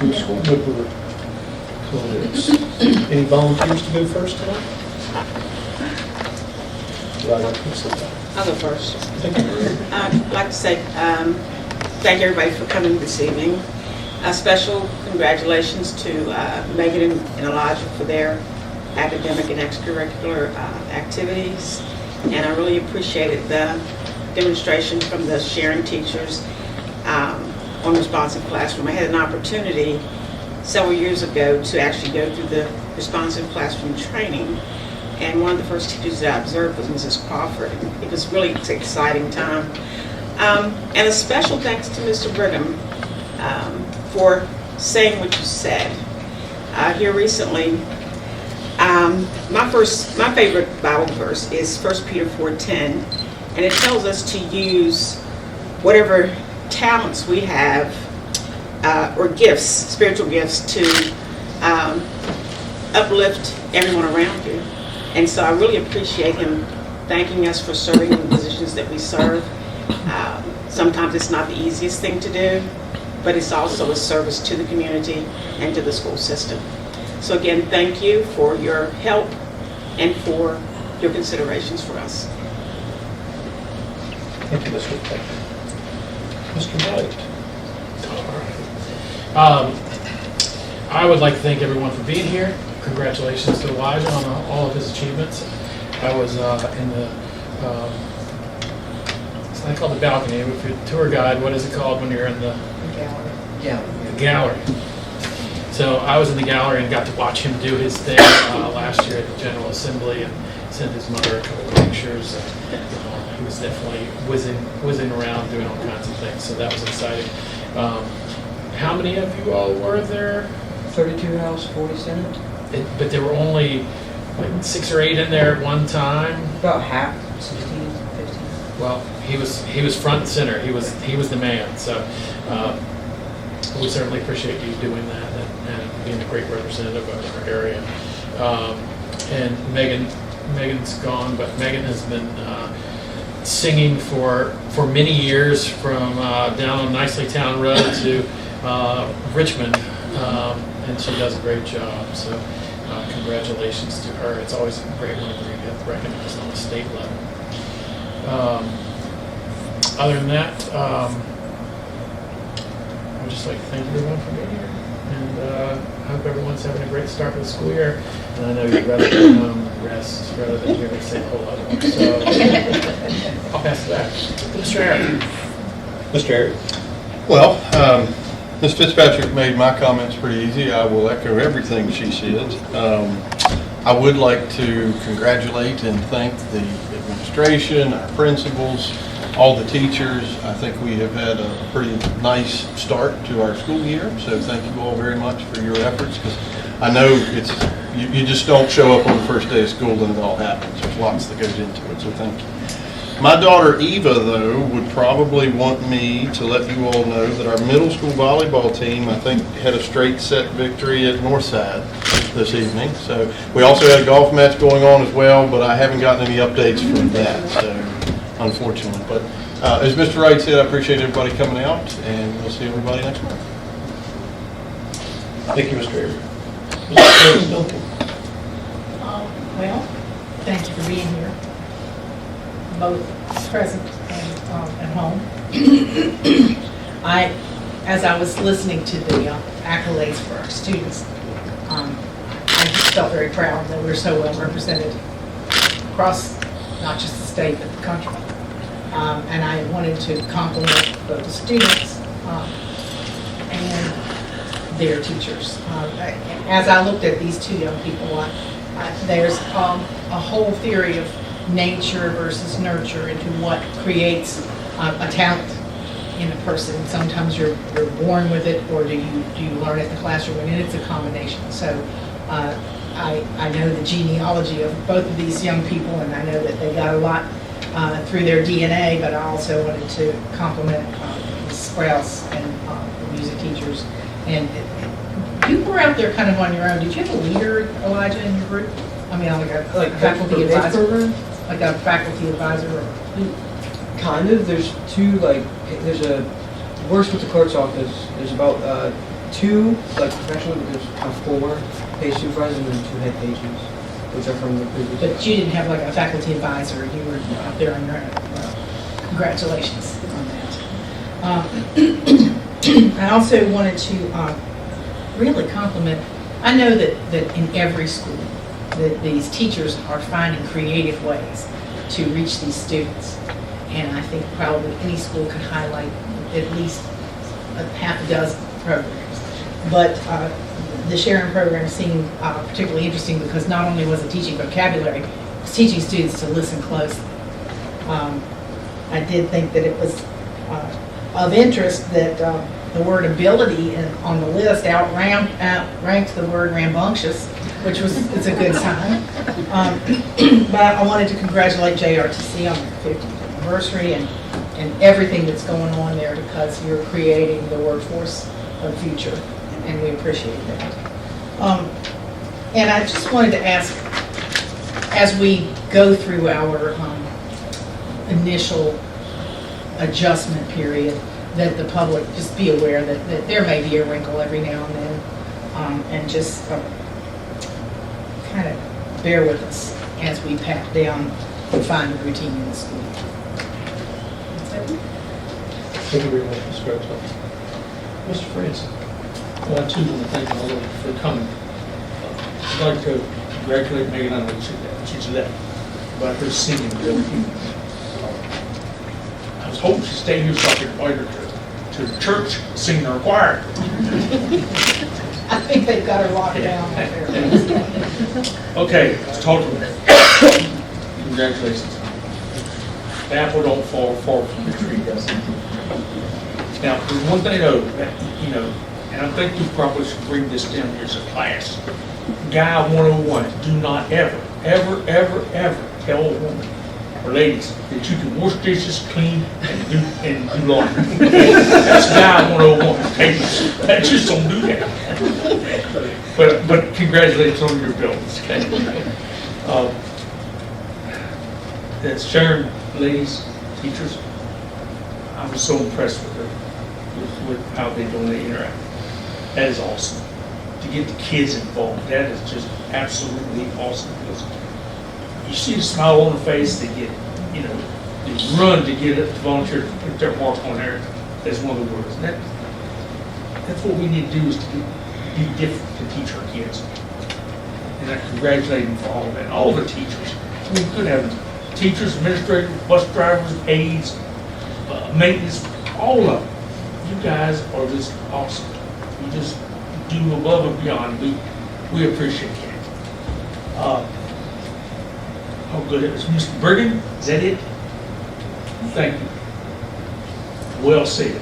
Moor School Board. Any volunteers to go first tonight? I'll go first. Thank you. I'd like to say thank everybody for coming this evening. A special congratulations to Megan and Elijah for their academic and extracurricular activities. And I really appreciated the demonstration from the sharing teachers on responsive classroom. I had an opportunity several years ago to actually go through the responsive classroom training. And one of the first teachers that I observed was Mrs. Crawford. It was really an exciting time. And a special thanks to Mr. Brigham for saying what you said. Here recently, my favorite Bible verse is 1 Peter 4:10, and it tells us to use whatever talents we have or gifts, spiritual gifts, to uplift everyone around you. And so I really appreciate him thanking us for serving in the positions that we serve. Sometimes it's not the easiest thing to do, but it's also a service to the community and to the school system. So again, thank you for your help and for your considerations for us. Thank you, Mr. Peck. Mr. Knight. I would like to thank everyone for being here. Congratulations to Elijah on all of his achievements. I was in the, it's not called the balcony, if you're a tour guide, what is it called when you're in the gallery? So I was in the gallery and got to watch him do his thing last year at the General Assembly and sent his mother a couple of pictures. He was definitely whizzing around doing all kinds of things, so that was exciting. How many of you all were there? 32 House, 40 Senate. But there were only like 6 or 8 in there at one time. About half, 16, 15. Well, he was front and center. He was the man. So we certainly appreciate you doing that and being a great representative of our area. And Megan's gone, but Megan has been singing for many years from down on Nicely Town Road to Richmond, and she does a great job. So congratulations to her. It's always great when we get recognized on the state level. Other than that, I'd just like to thank everyone for being here, and I hope everyone's having a great start to the school year. And I know you'd rather go home and rest rather than hear me say a whole lot more. So I'll pass it back to Mr. Harris. Mr. Harris. Well, Ms. Fitzpatrick made my comments pretty easy. I will echo everything she said. I would like to congratulate and thank the administration, our principals, all the teachers. I think we have had a pretty nice start to our school year, so thank you all very much for your efforts, because I know you just don't show up on the first day of school and it all happens. There's lots that goes into it, so thank you. My daughter Eva, though, would probably want me to let you all know that our middle school volleyball team, I think, had a straight set victory at Northside this evening. So we also had a golf match going on as well, but I haven't gotten any updates from that, so unfortunately. But as Mr. Wright said, I appreciate everybody coming out, and we'll see everybody next month. Thank you, Mr. Harris. Mr. Duncan. Well, thank you for being here, both present and at home. As I was listening to the accolades for our students, I just felt very proud that we're so well represented across not just the state but the country. And I wanted to compliment both the students and their teachers. As I looked at these two young people, there's a whole theory of nature versus nurture into what creates a talent in a person. Sometimes you're born with it, or do you learn it in the classroom, and it's a combination. So I know the genealogy of both of these young people, and I know that they got a lot through their DNA, but I also wanted to compliment Ms. Sprouse and the music teachers. And you were out there kind of on your own. Did you have a leader, Elijah, in your group? I mean, like a faculty advisor? Like a faculty advisor? Or who? Kind of. There's two, like, there's a, works with the clerk's office. There's about 2, like professionally, there's 4 page supervisors and then 2 head pages, which are from the previous. But you didn't have like a faculty advisor, you were out there on your own. Congratulations on that. I also wanted to really compliment, I know that in every school, that these teachers are finding creative ways to reach these students. And I think probably any school could highlight at least a half a dozen programs. But the Sharon program seemed particularly interesting because not only was it teaching vocabulary, it was teaching students to listen closely. I did think that it was of interest that the word ability on the list outranked the word rambunctious, which was, it's a good sign. But I wanted to congratulate JRTC on their 50th anniversary and everything that's going on there, because you're creating the workforce of the future, and we appreciate that. And I just wanted to ask, as we go through our initial adjustment period, that the public just be aware that there may be a wrinkle every now and then, and just kind of bear with us as we pat down and find the routine in the school. That's it. Thank you very much, Mr. Groto. Mr. Francis. Well, I too want to thank all of you for coming. I'd like to congratulate Megan on what she's left, about her singing ability. I was hoping she'd stay here so I could invite her to the church singing her choir. I think they've got her locked down out there. Okay, let's talk to her. Congratulations. The apple don't fall far from the tree, does it? Now, there's one thing though, that, you know, and I think you probably should bring this down here as a class. Guy 101, do not ever, ever, ever, ever tell a woman or ladies that you can wash dishes, clean, and do laundry. That's Guy 101. Okay? Just don't do that. But congratulations on your buildings. Okay? That's Sharon, ladies, teachers. I was so impressed with her, with how they do they interact. That is awesome. To get the kids involved, that is just absolutely awesome. Because you see the smile on the face, they get, you know, they run to get it, to volunteer, to put their mark on there. That's one of the words. And that's what we need to do, is to be different to teach our kids. And I congratulate them for all of that. And all the teachers. We could have teachers, administrators, bus drivers, aides, maintenance, all of them. You guys are just awesome. You just do above and beyond. We appreciate that. Oh, good. It was Mr. Brigham. Is that it? Thank you. Well said.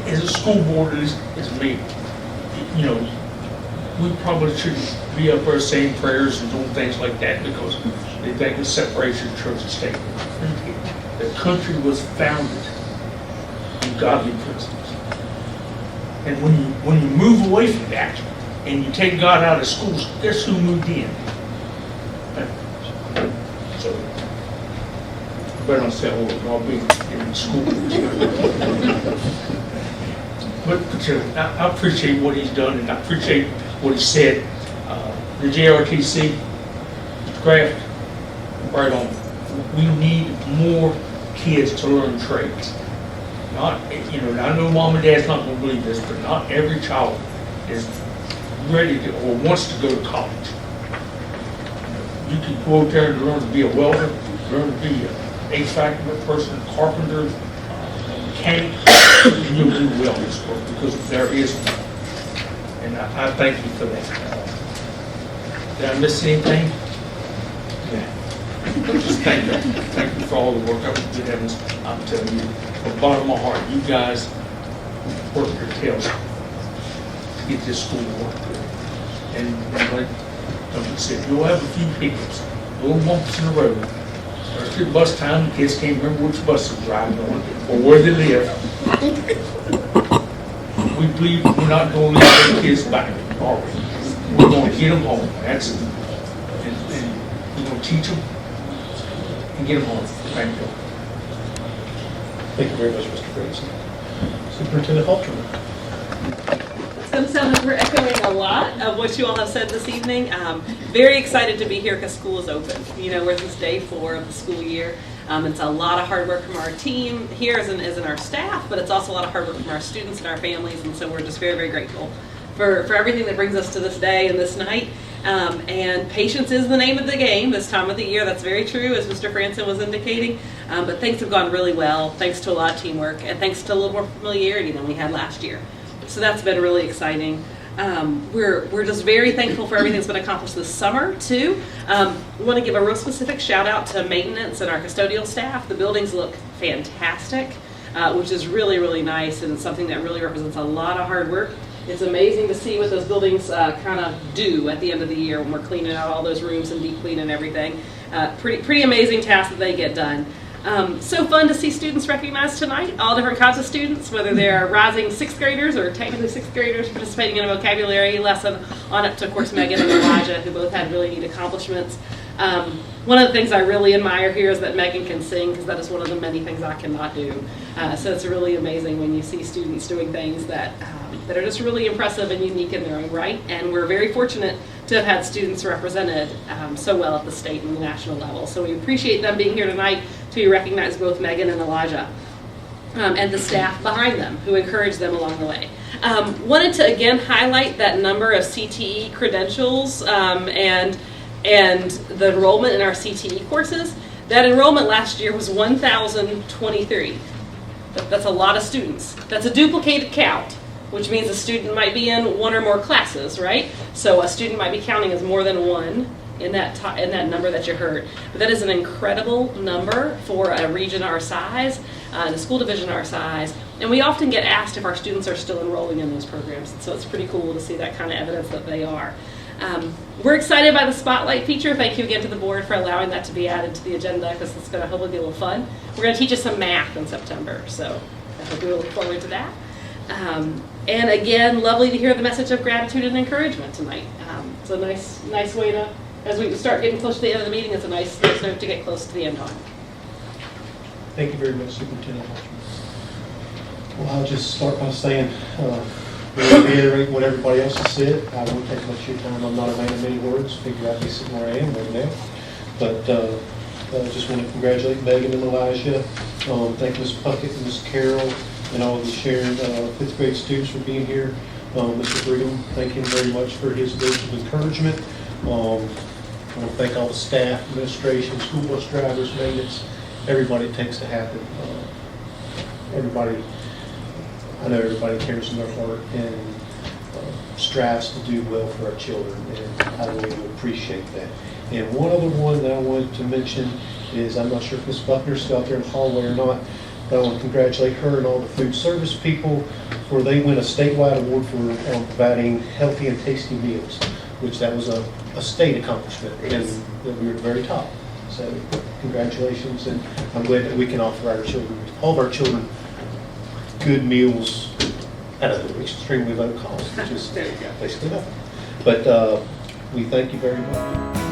As a school board, as me, you know, we probably shouldn't be up there saying prayers and doing things like that, because they think of separation of church and state. The country was founded in godly principles. And when you move away from that and you take God out of schools, guess who moved in? So, I better not say a word, I'll be in school. But I appreciate what he's done, and I appreciate what he said. The JRTC, Mr. Kraft, right on. We need more kids to learn trades. Not, you know, I know mom and dad's not going to believe this, but not every child is ready to or wants to go to college. You can go out there and learn to be a welder, learn to be an HVAC person, a carpenter, a mechanic, and you'll do well in this work, because there is one. And I thank you for that. Did I miss anything? Yeah. Just thank you. Thank you for all the work. Good heavens, I'm telling you, from the bottom of my heart, you guys work your tails to get this school work good. And like Duncan said, you'll have a few hiccups, little bumps in the road. Especially bus time, the kids can't remember which bus they're driving on or where they live. We believe we're not going to leave their kids back, are we? We're going to get them home. That's it. And we're going to teach them and get them home. Thank you. Thank you very much, Mr. Francis. Superintendent Halterman. going to sound like we're echoing a lot of what you all have said this evening. Very excited to be here because school is open. You know, we're this day 4 of the school year. It's a lot of hard work from our team here as in our staff, but it's also a lot of hard work from our students and our families, and so we're just very, very grateful for everything that brings us to this day and this night. And patience is the name of the game this time of the year. That's very true, as Mr. Franson was indicating. But things have gone really well, thanks to a lot of teamwork and thanks to a little more familiarity than we had last year. So that's been really exciting. We're just very thankful for everything that's been accomplished this summer, too. We want to give a real specific shout out to maintenance and our custodial staff. The buildings look fantastic, which is really, really nice and something that really represents a lot of hard work. It's amazing to see what those buildings kind of do at the end of the year when we're cleaning out all those rooms and deep cleaning everything. Pretty amazing task that they get done. So fun to see students recognized tonight, all different kinds of students, whether they're rising 6th graders or technically 6th graders participating in a vocabulary lesson, on up to, of course, Megan and Elijah, who both had really neat accomplishments. One of the things I really admire here is that Megan can sing, because that is one of the many things I cannot do. So it's really amazing when you see students doing things that are just really impressive and unique in their own right. And we're very fortunate to have had students represented so well at the state and the national level. So we appreciate them being here tonight to recognize both Megan and Elijah and the staff behind them who encouraged them along the way. Wanted to again highlight that number of CTE credentials and the enrollment in our CTE courses. That enrollment last year was 1,023. That's a lot of students. That's a duplicated count, which means a student might be in 1 or more classes, right? So a student might be counting as more than 1 in that number that you heard. But that is an incredible number for a region our size, and a school division our size. And we often get asked if our students are still enrolling in those programs. So it's pretty cool to see that kind of evidence that they are. We're excited by the Spotlight feature. Thank you again to the board for allowing that to be added to the agenda, because it's going to hopefully be a little fun. We're going to teach us some math in September, so I hope we will look forward to that. And again, lovely to hear the message of gratitude and encouragement tonight. It's a nice way to, as we start getting close to the end of the meeting, it's a nice note to get close to the end on. Thank you very much, Superintendent. Well, I'll just start by saying, reiterate what everybody else has said. I won't take much of your time. I'm not a man of many words. Figure I'd be sitting where I am right now. But I just want to congratulate Megan and Elijah. Thank Ms. Puckett and Ms. Carroll and all the shared 5th grade students for being here. Mr. Brigham, thank him very much for his words of encouragement. I want to thank all the staff, administration, school bus drivers, maintenance, everybody it takes to happen. I know everybody cares in their heart and strives to do well for our children, and I really do appreciate that. And one other one that I wanted to mention is, I'm not sure if Ms. Buckner's still out there in the hallway or not, but I want to congratulate her and all the food service people for they win a statewide award for providing healthy and tasty meals, which that was a state accomplishment, and that we were at the very top. So congratulations, and I'm glad that we can offer our children, all of our children, good meals at an extremely low cost, which is basically nothing. But we thank you very much.